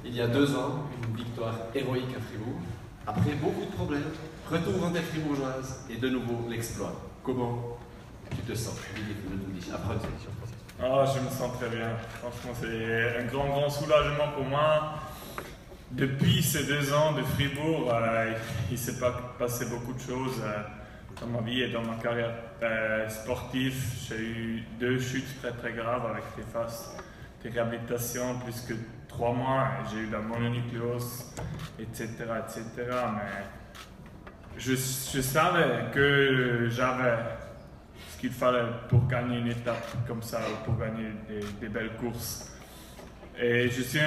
Il y a 2 ans, une victoire héroïque à Fribourg. Après beaucoup de problèmes, retour en terre fribourgeoise et de nouveau l'exploit. Comment tu te sens? Ah, je me sens très bien. Franchement, c'est un grand soulagement pour moi. Depuis ces 2 ans de Fribourg, il s'est passé beaucoup de choses dans ma vie et dans ma carrière sportive. J'ai eu 2 chutes très graves avec des phases de réhabilitation, plus que 3 mois. J'ai eu la mononucléose, etc. Mais je savais que j'avais ce qu'il fallait pour gagner une étape comme ça, pour gagner des belles courses. Et je suis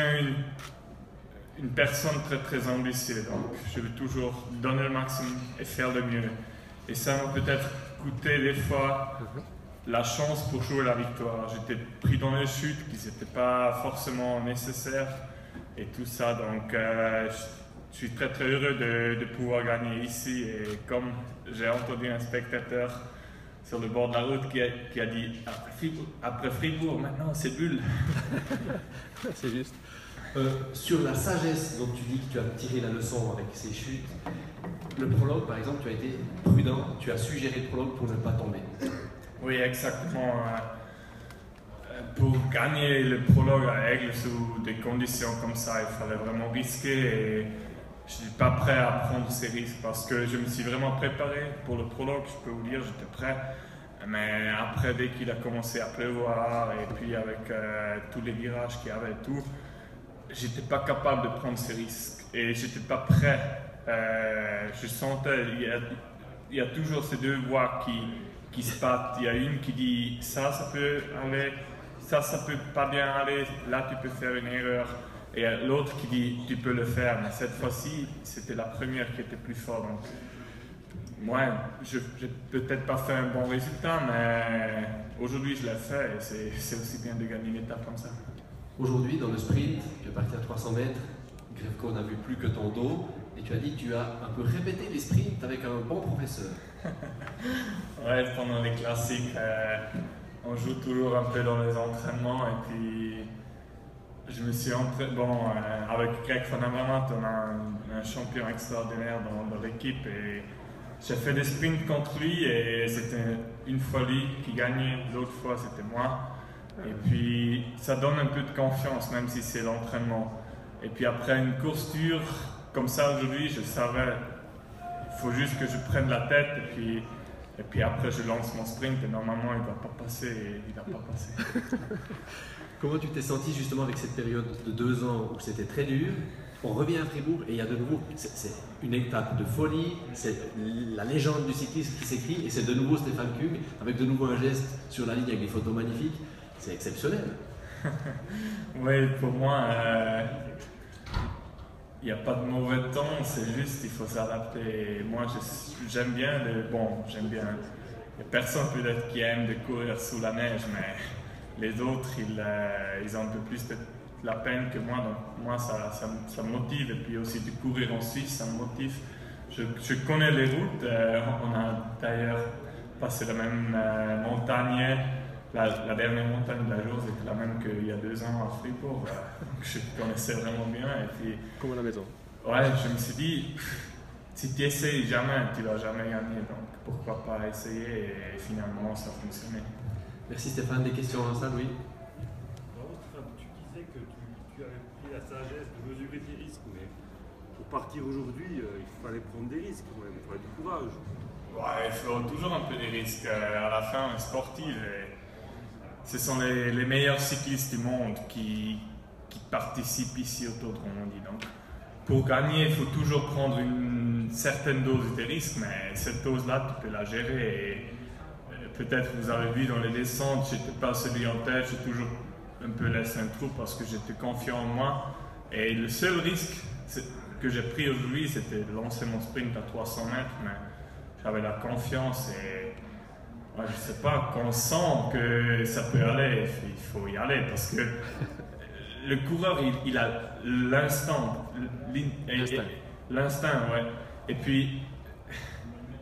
une personne très ambitieuse, donc je veux toujours donner le maximum et faire le mieux. Et ça m'a peut-être coûté des fois la chance pour jouer la victoire. J'étais pris dans les chutes qui n'étaient pas forcément nécessaires et tout ça, donc je suis très heureux de pouvoir gagner ici. Et comme j'ai entendu un spectateur sur le bord de la route qui a dit après Fribourg, maintenant c'est Bulle. C'est juste. Sur la sagesse dont tu dis que tu as tiré la leçon avec ces chutes, le prologue par exemple, tu as été prudent, tu as su gérer le prologue pour ne pas tomber. Oui, exactement. Pour gagner le prologue à Aigle sous des conditions comme ça, il fallait vraiment risquer et je n'étais pas prêt à prendre ces risques parce que je me suis vraiment préparé pour le prologue, je peux vous dire, j'étais prêt. Mais après, dès qu'il a commencé à pleuvoir et puis avec tous les virages qu'il y avait et tout, j'étais pas capable de prendre ces risques et j'étais pas prêt. Je sentais, il y a toujours ces 2 voix qui se battent. Il y a une qui dit ça peut aller, ça peut pas bien aller, là tu peux faire une erreur. Et l'autre qui dit tu peux le faire. Mais cette fois-ci, c'était la première qui était plus forte. Donc, moi, je n'ai peut-être pas fait un bon résultat, mais aujourd'hui je l'ai fait et c'est aussi bien de gagner une étape comme ça. Aujourd'hui, dans le sprint, tu es parti à 300 mètres, Grefko n'a vu plus que ton dos, et tu as dit que tu as un peu répété les sprints avec un bon professeur. Ouais, pendant les classiques, on joue toujours un peu dans les entraînements, et puis je me suis entraîné, avec Greg Van Avermaet, on a un champion extraordinaire dans l'équipe, et j'ai fait des sprints contre lui, et c'était une fois lui qui gagnait, l'autre fois c'était moi. Et puis ça donne un peu de confiance, même si c'est l'entraînement. Et puis après une course dure comme ça aujourd'hui, je savais, il faut juste que je prenne la tête et puis après je lance mon sprint et normalement il ne va pas passer et il n'a pas passé. Comment tu t'es senti justement avec cette période de 2 ans où c'était très dur? On revient à Fribourg et il y a de nouveau, c'est une étape de folie, c'est la légende du cyclisme qui s'écrit et c'est de nouveau Stéphane Kung avec de nouveau un geste sur la ligne avec des photos magnifiques. C'est exceptionnel. Oui, pour moi, il n'y a pas de mauvais temps, c'est juste il faut s'adapter. Moi, j'aime bien j'aime bien. Il n'y a personne peut-être qui aime de courir sous la neige, mais les autres, ils ont un peu plus de la peine que moi. Donc moi, ça me motive. Et puis aussi de courir en Suisse, ça me motive. Je connais les routes. On a d'ailleurs passé la même montagne. La dernière montagne de la jour, c'était la même qu'il y a 2 ans à Fribourg. Donc je connaissais vraiment bien. Et puis, Comme à la maison. Ouais, je me suis dit, si tu essayes jamais, tu ne vas jamais gagner. Donc pourquoi pas essayer? Et finalement, ça a fonctionné. Merci Stéphane. Des questions en salle, oui? Tu disais que tu avais pris la sagesse de mesurer tes risques, mais pour partir aujourd'hui, il fallait prendre des risques, il fallait du courage. Ouais, il faut toujours un peu des risques. À la fin, on est sportif. Et ce sont les meilleurs cyclistes du monde qui participent ici au Tour de Romandie. Donc, pour gagner, il faut toujours prendre une certaine dose de risque, mais cette dose-là, tu peux la gérer. Et peut-être vous avez vu dans les descentes, je n'étais pas celui en tête, j'ai toujours un peu laissé un trou parce que j'étais confiant en moi. Et le seul risque que j'ai pris aujourd'hui, c'était de lancer mon sprint à 300 mètres, mais j'avais la confiance et ouais, je sais pas, quand on sent que ça peut aller, il faut y aller parce que le coureur, il a l'instant, ouais. Et puis,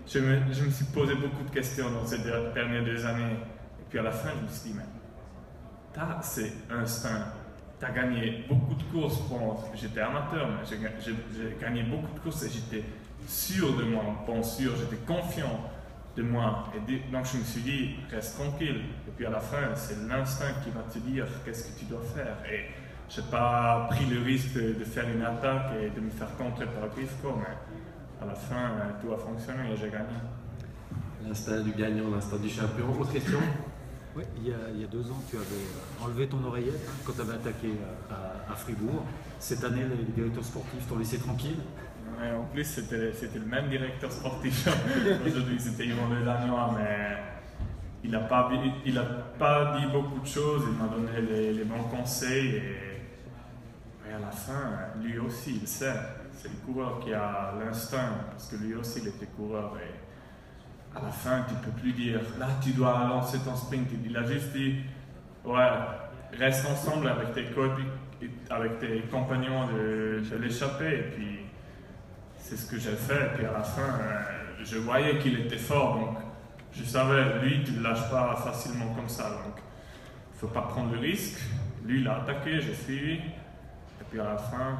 je me suis posé beaucoup de questions dans ces dernières 2 années. Et puis à la fin, je me suis dit, mais c'est instinct. tu as gagné beaucoup de courses. J'étais amateur, mais j'ai gagné beaucoup de courses et j'étais sûr de moi, bon sûr, j'étais confiant de moi. Et donc je me suis dit, reste tranquille. Et puis à la fin, c'est l'instinct qui va te dire qu'est-ce que tu dois faire. Et je n'ai pas pris le risque de faire une attaque et de me faire contrer par Grifko, mais à la fin, tout a fonctionné et j'ai gagné. L'instinct du gagnant, l'instinct du champion. Autre question? Oui, il y a 2 ans, tu avais enlevé ton oreillette quand tu avais attaqué à Fribourg. Cette année, les directeurs sportifs t'ont laissé tranquille. Ouais, en plus, c'était le même directeur sportif aujourd'hui, c'était Yvon Ledagnois, mais il n'a pas dit beaucoup de choses, il m'a donné les bons conseils et à la fin, lui aussi, il sait. C'est le coureur qui a l'instinct, parce que lui aussi, il était coureur. Et à la fin, tu ne peux plus dire, là, tu dois lancer ton sprint. Il a juste dit, ouais, reste ensemble avec tes compagnons de l'échappée. Et puis, c'est ce que j'ai fait. Et puis à la fin, je voyais qu'il était fort. Donc, je savais, lui, tu ne le lâches pas facilement comme ça. Donc, il ne faut pas prendre le risque. Lui, il a attaqué, j'ai suivi. Et puis à la fin,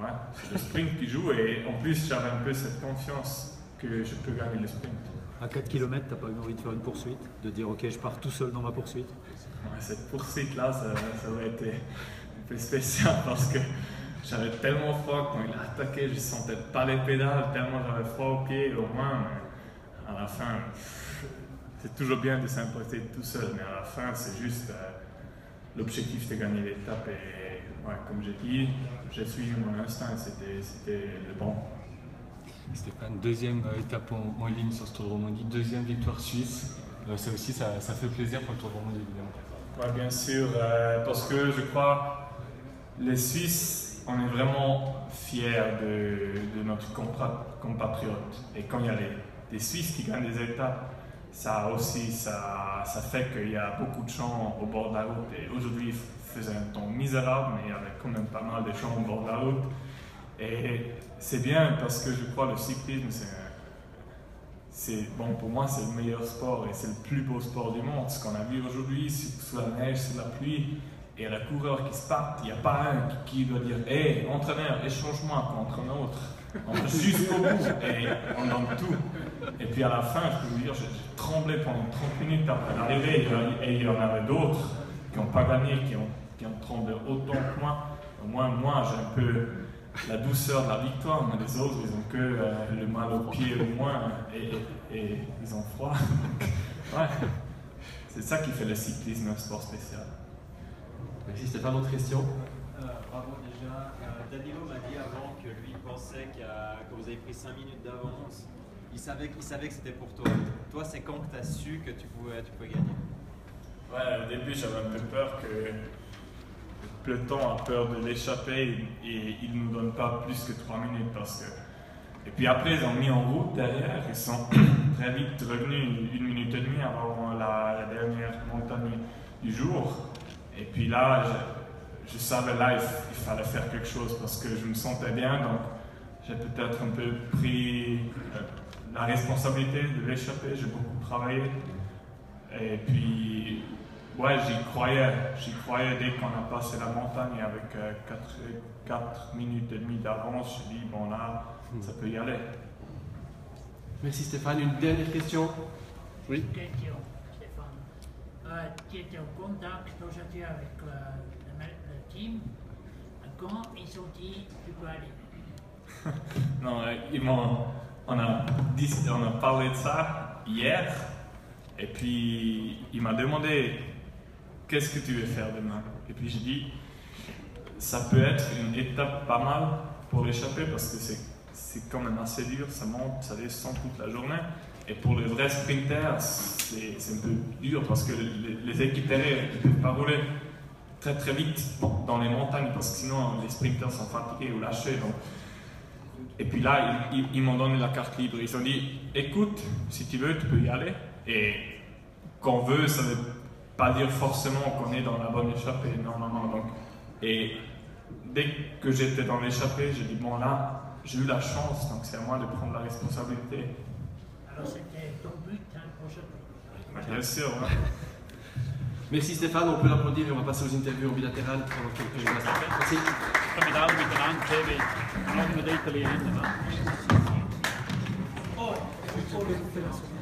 ouais, c'est le sprint qui joue. Et en plus, j'avais un peu cette confiance que je peux gagner le sprint. À 4 km, tu n'as pas eu envie de faire une poursuite? De dire, ok, je pars tout seul dans ma poursuite? Ouais, cette poursuite-là, ça aurait été un peu spécial parce que j'avais tellement froid quand il a attaqué, je ne sentais pas les pédales, tellement j'avais froid aux pieds, au moins. Mais à la fin, c'est toujours bien de s'imposer tout seul, mais à la fin, c'est juste l'objectif de gagner l'étape. Et ouais, comme j'ai dit, j'ai suivi mon instinct, c'était le bon. Stéphane, deuxième étape en ligne sur ce Tour de Romandie, deuxième victoire suisse. Ça aussi, ça fait plaisir pour le Tour de Romandie, évidemment. Oui, bien sûr, parce que je crois les Suisses, on est vraiment fiers de notre compatriote. Et quand il y a des Suisses qui gagnent des étapes, ça fait qu'il y a beaucoup de gens au bord de la route. Et aujourd'hui, il faisait un temps misérable, mais il y avait quand même pas mal de gens au bord de la route. Et c'est bien parce que je crois que le cyclisme, bon, pour moi, c'est le meilleur sport et c'est le plus beau sport du monde. Ce qu'on a vu aujourd'hui, sous la neige, sous la pluie, et le coureur qui se part, il n'y a pas un qui doit dire « Hé, entraîneur, échange-moi contre un autre. » On va jusqu'au bout et on donne tout. Et puis à la fin, je peux vous dire, j'ai tremblé pendant 30 minutes après l'arrivée et il y en avait d'autres qui n'ont pas gagné, qui ont tremblé autant que moi. Au moins, moi, j'ai un peu la douceur de la victoire, mais les autres, ils ont que le mal au pied au moins et ils ont froid. Ouais. C'est ça qui fait le cyclisme un sport spécial. Merci Stéphane, autre question? Bravo déjà. Danilo m'a dit avant que lui pensait que vous avez pris 5 minutes d'avance. Il savait que c'était pour toi. Toi, c'est quand que tu as su que tu pouvais gagner? Ouais, au début, j'avais un peu peur que le peloton a peur de l'échapper et il ne nous donne pas plus que 3 minutes parce que. Et puis après, ils ont mis en route derrière. Ils sont très vite revenus 1 minute et demie avant la dernière montagne du jour. Et puis là, je savais là, il fallait faire quelque chose parce que je me sentais bien. Donc, j'ai peut-être un peu pris la responsabilité de l'échapper. J'ai beaucoup travaillé. Et puis, ouais, j'y croyais dès qu'on a passé la montagne avec 4 minutes et demie d'avance. J'ai dit, bon là, ça peut y aller. Merci Stéphane. Une dernière question? Oui. Question, Stéphane. Tu étais en contact aujourd'hui avec le team. Quand ils sont dit tu peux aller? Non, on a parlé de ça hier. Et puis, il m'a demandé qu'est-ce que tu veux faire demain. Et puis, j'ai dit, ça peut être une étape pas mal pour l'échapper parce que c'est quand même assez dur, ça monte, ça descend toute la journée. Et pour les vrais sprinters, c'est un peu dur parce que les équipés ne peuvent pas rouler très très vite dans les montagnes parce que sinon les sprinters sont fatigués ou lâchés. Donc. Et puis là, ils m'ont donné la carte libre. Ils ont dit, écoute, si tu veux, tu peux y aller. Et qu'on veut, ça ne veut pas dire forcément qu'on est dans la bonne échappée. Non. Donc, et dès que j'étais dans l'échappée, j'ai dit, bon là, j'ai eu la chance, donc c'est à moi de prendre la responsabilité. Alors c'était ton but, hein, pour ce prix? Bien sûr, ouais. Merci Stéphane, on peut l'applaudir et on va passer aux interviews en bilatéral pendant quelques instants. Merci. Come down miteinander, Kevin. Non, mit Italien, ne?